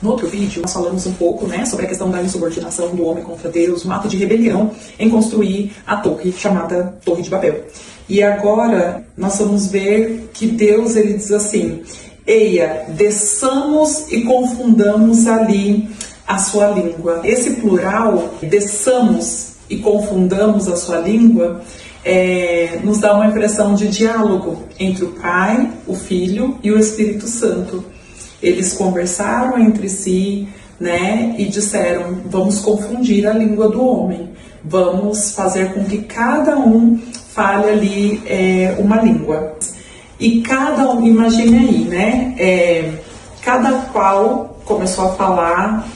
No outro vídeo, nós falamos um pouco, né, sobre a questão da insubordinação do homem contra Deus, um ato de rebelião em construir a torre chamada Torre de Babel. E agora nós vamos ver que Deus, ele diz assim: eia, desçamos e confundamos ali a sua língua. Esse plural, desçamos e confundamos a sua língua, nos dá uma impressão de diálogo entre o Pai, o Filho e o Espírito Santo. Eles conversaram entre si, né, e disseram: vamos confundir a língua do homem, vamos fazer com que cada um fale ali uma língua. E cada um, imagine aí, né, cada qual começou a falar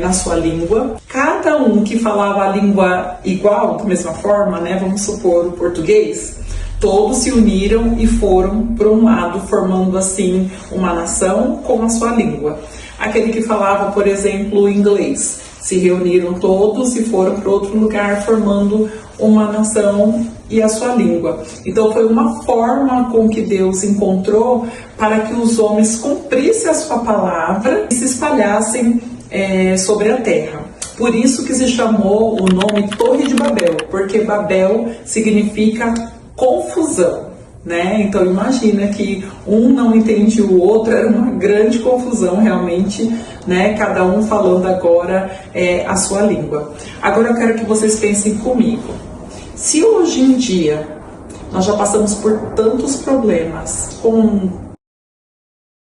na sua língua. Cada um que falava a língua igual, da mesma forma, né, vamos supor o português, todos se uniram e foram para um lado, formando assim uma nação com a sua língua. Aquele que falava, por exemplo, inglês, se reuniram todos e foram para outro lugar, formando uma nação e a sua língua. Então foi uma forma com que Deus encontrou para que os homens cumprissem a sua palavra e se espalhassem sobre a terra. Por isso que se chamou o nome Torre de Babel, porque Babel significa confusão, né? Então imagina que um não entendia o outro, era uma grande confusão realmente, né? Cada um falando agora a sua língua. Agora eu quero que vocês pensem comigo. Se hoje em dia nós já passamos por tantos problemas, com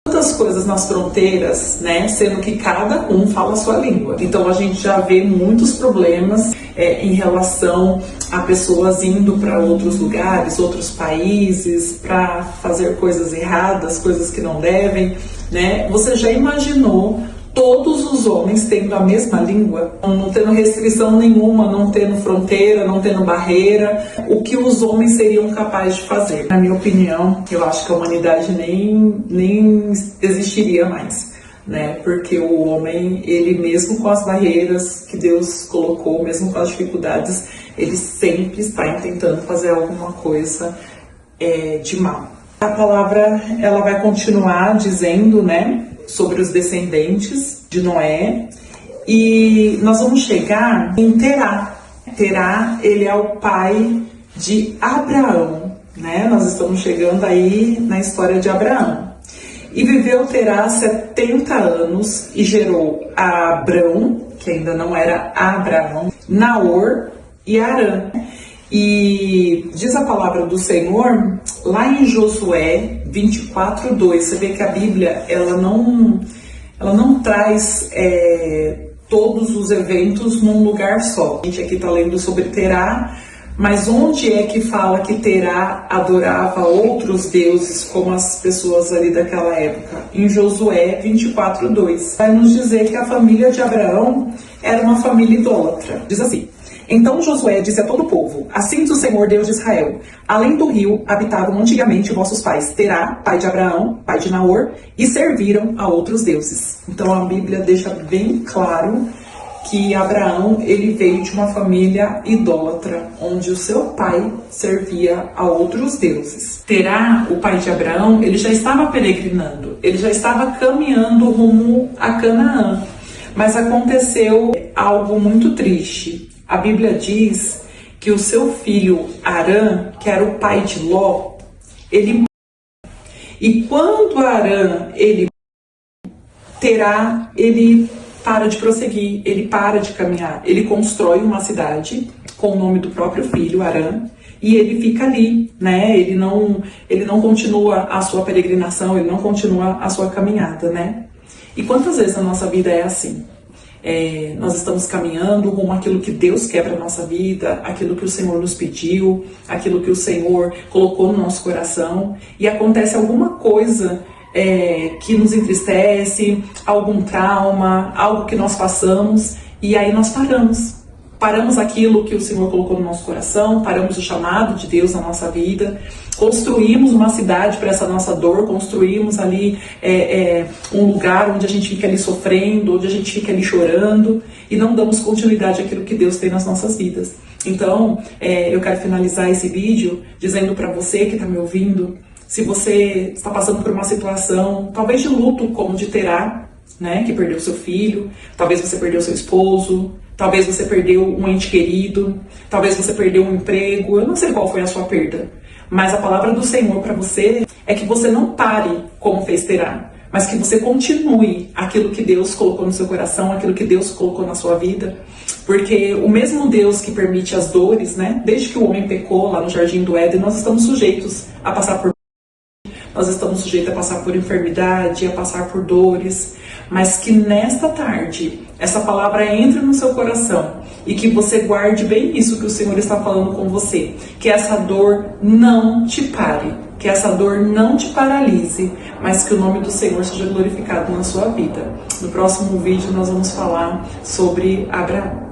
tantas coisas nas fronteiras, né, sendo que cada um fala a sua língua. Então a gente já vê muitos problemas em relação a pessoas indo para outros lugares, outros países, para fazer coisas erradas, coisas que não devem, né? Você já imaginou todos os homens tendo a mesma língua, não tendo restrição nenhuma, não tendo fronteira, não tendo barreira, o que os homens seriam capazes de fazer? Na minha opinião, eu acho que a humanidade nem existiria mais, né? Porque o homem, ele mesmo com as barreiras que Deus colocou, mesmo com as dificuldades, ele sempre está tentando fazer alguma coisa de mal. A palavra, ela vai continuar dizendo, né, sobre os descendentes de Noé, e nós vamos chegar em Terá. Terá, ele é o pai de Abraão, né? Nós estamos chegando aí na história de Abraão. E viveu Terá 70 anos e gerou a Abrão, que ainda não era Abraão, Naor e Harã. E diz a palavra do Senhor, lá em Josué 24:2, você vê que a Bíblia ela não traz todos os eventos num lugar só. A gente aqui está lendo sobre Terá, mas onde é que fala que Terá adorava outros deuses, como as pessoas ali daquela época? Em Josué 24:2. Vai nos dizer que a família de Abraão era uma família idólatra. Diz assim: então Josué disse a todo o povo: assim diz o Senhor Deus de Israel, além do rio habitavam antigamente vossos pais, Terá, pai de Abraão, pai de Naor, e serviram a outros deuses. Então a Bíblia deixa bem claro que Abraão, ele veio de uma família idólatra, onde o seu pai servia a outros deuses. Terá, o pai de Abraão, ele já estava peregrinando, ele já estava caminhando rumo a Canaã, mas aconteceu algo muito triste. A Bíblia diz que o seu filho Harã, que era o pai de Ló, ele morreu. E quando Harã, Terá, ele para de prosseguir, ele para de caminhar, ele constrói uma cidade com o nome do próprio filho, Harã, e ele fica ali, né? Ele não continua a sua peregrinação, ele não continua a sua caminhada, né? E quantas vezes a nossa vida é assim? Nós estamos caminhando rumo àquilo que Deus quer para a nossa vida, aquilo que o Senhor nos pediu, aquilo que o Senhor colocou no nosso coração, e acontece alguma coisa que nos entristece, algum trauma, algo que nós passamos, e aí nós paramos aquilo que o Senhor colocou no nosso coração, paramos o chamado de Deus na nossa vida, construímos uma cidade para essa nossa dor, construímos ali um lugar onde a gente fica ali sofrendo, onde a gente fica ali chorando, e não damos continuidade àquilo que Deus tem nas nossas vidas. Então, eu quero finalizar esse vídeo dizendo para você que está me ouvindo, se você está passando por uma situação, talvez de luto como de Terá, né, que perdeu seu filho, talvez você perdeu seu esposo, talvez você perdeu um ente querido, talvez você perdeu um emprego, eu não sei qual foi a sua perda, mas a palavra do Senhor para você é que você não pare como fez Terá, mas que você continue aquilo que Deus colocou no seu coração, aquilo que Deus colocou na sua vida, porque o mesmo Deus que permite as dores, né, desde que o homem pecou lá no Jardim do Éden, nós estamos sujeitos a passar por nós estamos sujeitos a passar por enfermidade, a passar por dores, mas que nesta tarde essa palavra entre no seu coração e que você guarde bem isso que o Senhor está falando com você, que essa dor não te pare, que essa dor não te paralise, mas que o nome do Senhor seja glorificado na sua vida. No próximo vídeo nós vamos falar sobre Abraão.